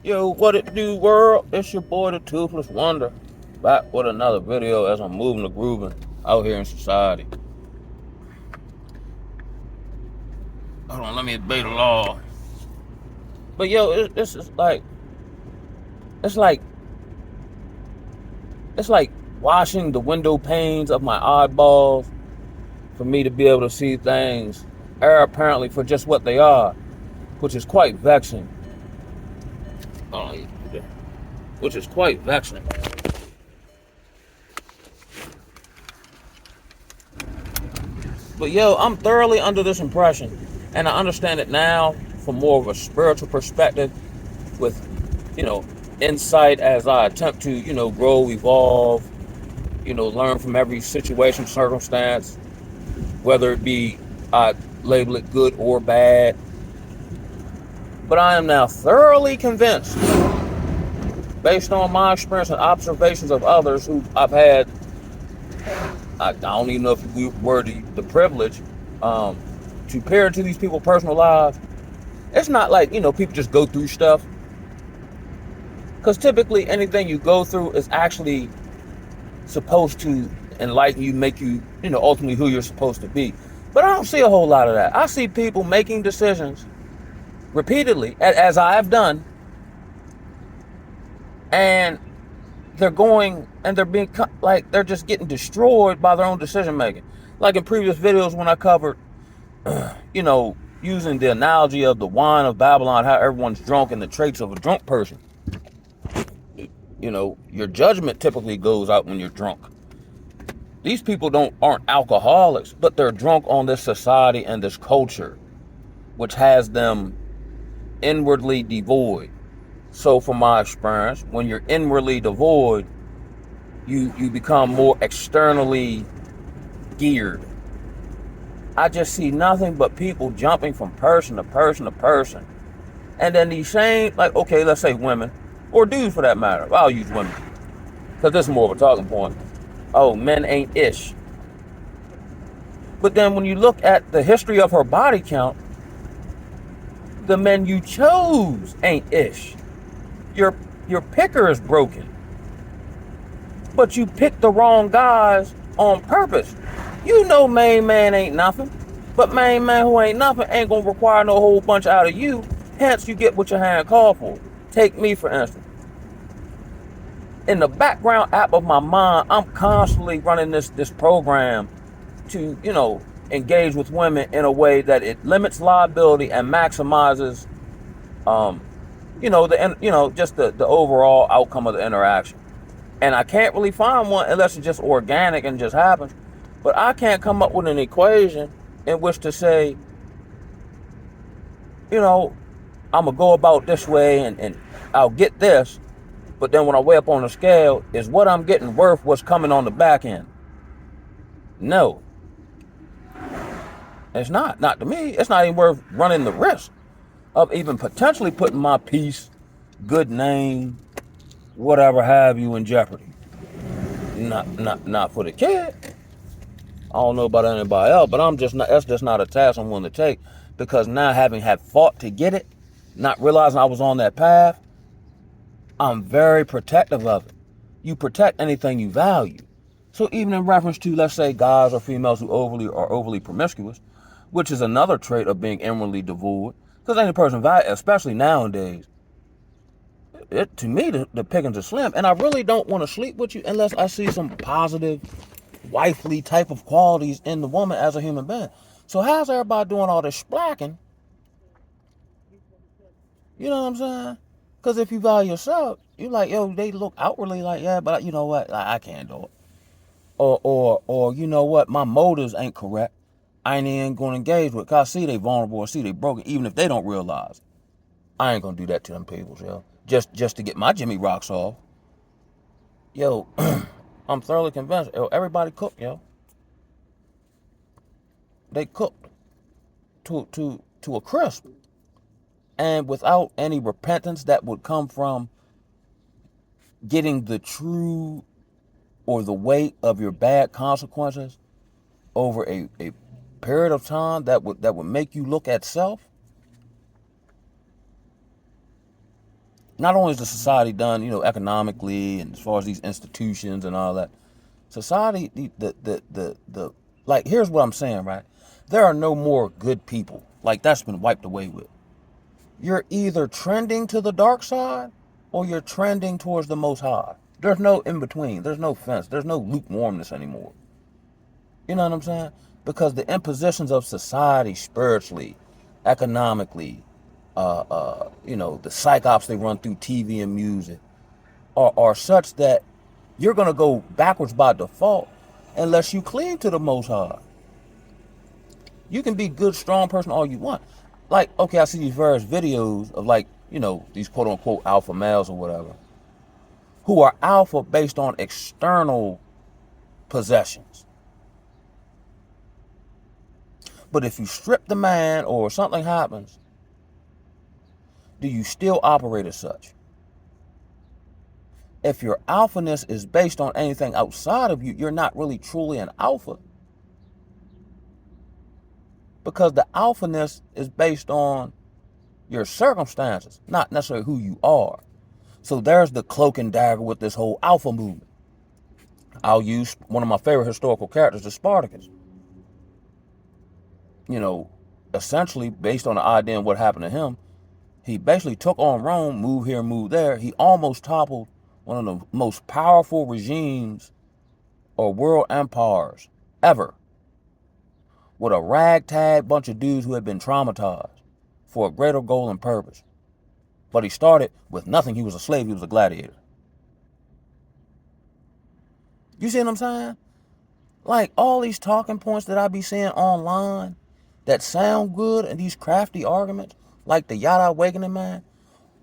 Yo, what it do, world? It's your boy, the Toothless Wonder, back with another video as I'm moving and grooving out here in society. Hold on, let me obey the law. But yo, this is like, it's like, it's like washing the window panes of my eyeballs for me to be able to see things apparently for just what they are, which is quite vexing. Oh, yeah. Which is quite vexing. But yo, I'm thoroughly under this impression, and I understand it now from more of a spiritual perspective with, you know, insight as I attempt to, grow, evolve, learn from every situation, circumstance, whether it be I label it good or bad. But I am now thoroughly convinced, based on my experience and observations of others who I've had, I don't even know if we were the privilege to peer into these people's personal lives. It's not like, people just go through stuff. Because typically anything you go through is actually supposed to enlighten you, make you, ultimately who you're supposed to be. But I don't see a whole lot of that. I see people making decisions repeatedly, as I have done, and they're going and they're being like they're just getting destroyed by their own decision making. Like in previous videos when I covered, using the analogy of the wine of Babylon, how everyone's drunk and the traits of a drunk person. Your judgment typically goes out when you're drunk. These people aren't alcoholics, but they're drunk on this society and this culture, which has them inwardly devoid. So from my experience, when you're inwardly devoid, you become more externally geared. I just see nothing but people jumping from person to person to person. And then these same, like, okay, let's say women, or dudes for that matter. I'll use women, because this is more of a talking point. Oh, men ain't ish. But then when you look at the history of her body count, the men you chose ain't ish. Your picker is broken. But you picked the wrong guys on purpose. You know main man ain't nothing. But main man who ain't nothing ain't gonna require no whole bunch out of you. Hence you get what your hand called for. Take me for instance. In the background app of my mind, I'm constantly running this program to, engage with women in a way that it limits liability and maximizes just the overall outcome of the interaction. And I can't really find one unless it's just organic and just happens. But I can't come up with an equation in which to say, I'm going to go about this way and I'll get this. But then when I weigh up on the scale, is what I'm getting worth what's coming on the back end? No. It's not. Not to me. It's not even worth running the risk of even potentially putting my peace, good name, whatever have you in jeopardy. Not for the kid. I don't know about anybody else, but that's just not a task I'm willing to take, because now having had fought to get it, not realizing I was on that path, I'm very protective of it. You protect anything you value. So even in reference to, let's say, guys or females who are overly promiscuous, which is another trait of being inwardly devoid, because any person, especially nowadays, to me, the pickings are slim, and I really don't want to sleep with you unless I see some positive, wifely type of qualities in the woman as a human being. So how's everybody doing all this splacking? You know what I'm saying? Because if you value yourself, you like, yo, they look outwardly like, yeah, but you know what? I can't do it. Or you know what? My motives ain't correct. I ain't even going to engage with. Cause I see they vulnerable or see they broken, even if they don't realize. I ain't gonna do that to them people, yo. Just to get my Jimmy rocks off. Yo, I'm thoroughly convinced. Yo, everybody cook, yo. They cooked to a crisp, and without any repentance that would come from getting the true or the weight of your bad consequences over a period of time that would make you look at self. not only is the society done, economically and as far as these institutions and all that, society, the like, here's what I'm saying, right? There are no more good people. Like, that's been wiped away with. You're either trending to the dark side or you're trending towards the Most High. There's no in between. There's no fence. There's no lukewarmness anymore. You know what I'm saying? Because the impositions of society, spiritually, economically, the psyops they run through TV and music are such that you're going to go backwards by default unless you cling to the Most High. You can be good, strong person all you want. Like, okay, I see these various videos of, like, these quote unquote alpha males or whatever, who are alpha based on external possessions. But if you strip the man or something happens, do you still operate as such? If your alphaness is based on anything outside of you, you're not really truly an alpha. Because the alphaness is based on your circumstances, not necessarily who you are. So there's the cloak and dagger with this whole alpha movement. I'll use one of my favorite historical characters, the Spartacus. Essentially based on the idea of what happened to him, he basically took on Rome, moved here, moved there. He almost toppled one of the most powerful regimes or world empires ever, with a ragtag bunch of dudes who had been traumatized for a greater goal and purpose. But he started with nothing. He was a slave. He was a gladiator. You see what I'm saying? Like, all these talking points that I be seeing online that sound good and these crafty arguments, like the Yada Awakening, man,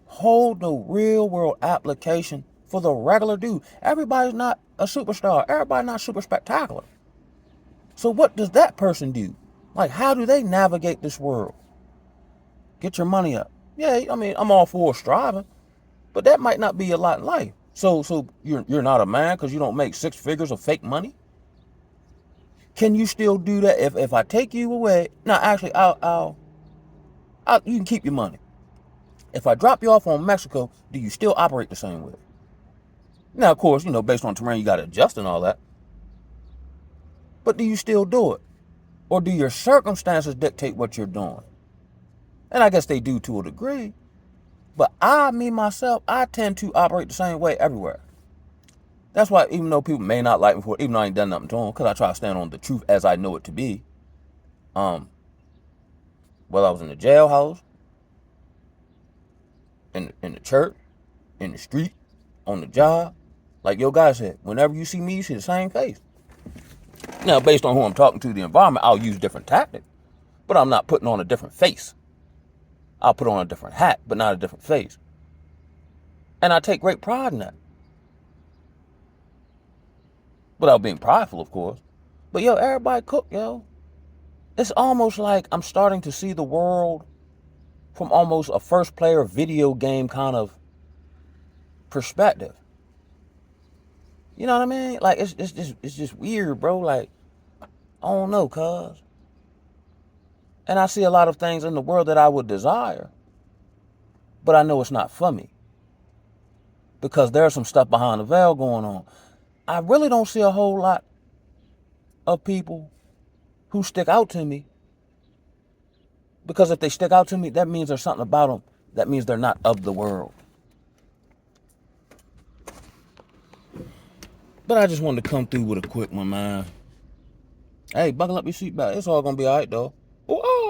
hold no real world application for the regular dude. Everybody's not a superstar. Everybody's not super spectacular. So what does that person do? Like, how do they navigate this world? Get your money up. Yeah, I mean, I'm all for striving, but that might not be your lot in life. So you're not a man because you don't make 6 figures of fake money? Can you still do that if I take you away? No, actually, you can keep your money. If I drop you off on Mexico, do you still operate the same way? Now, of course, based on terrain, you got to adjust and all that. But do you still do it? Or do your circumstances dictate what you're doing? And I guess they do to a degree. But myself, I tend to operate the same way everywhere. That's why, even though people may not like me for it, even though I ain't done nothing to them, because I try to stand on the truth as I know it to be. Whether I was in the jailhouse, in the church, in the street, on the job, like your guy said, whenever you see me, you see the same face. Now, based on who I'm talking to, the environment, I'll use different tactics, but I'm not putting on a different face. I'll put on a different hat, but not a different face. And I take great pride in that. Without being prideful, of course. But everybody cook, It's almost like I'm starting to see the world from almost a first player video game kind of perspective. You know what I mean? Like, it's just weird, bro. Like, I don't know, cuz. And I see a lot of things in the world that I would desire, but I know it's not for me. Because there's some stuff behind the veil going on. I really don't see a whole lot of people who stick out to me. Because if they stick out to me, that means there's something about them. That means they're not of the world. But I just wanted to come through with a quick one, man. Hey, buckle up your seatbelt. It's all going to be all right, though. Oh,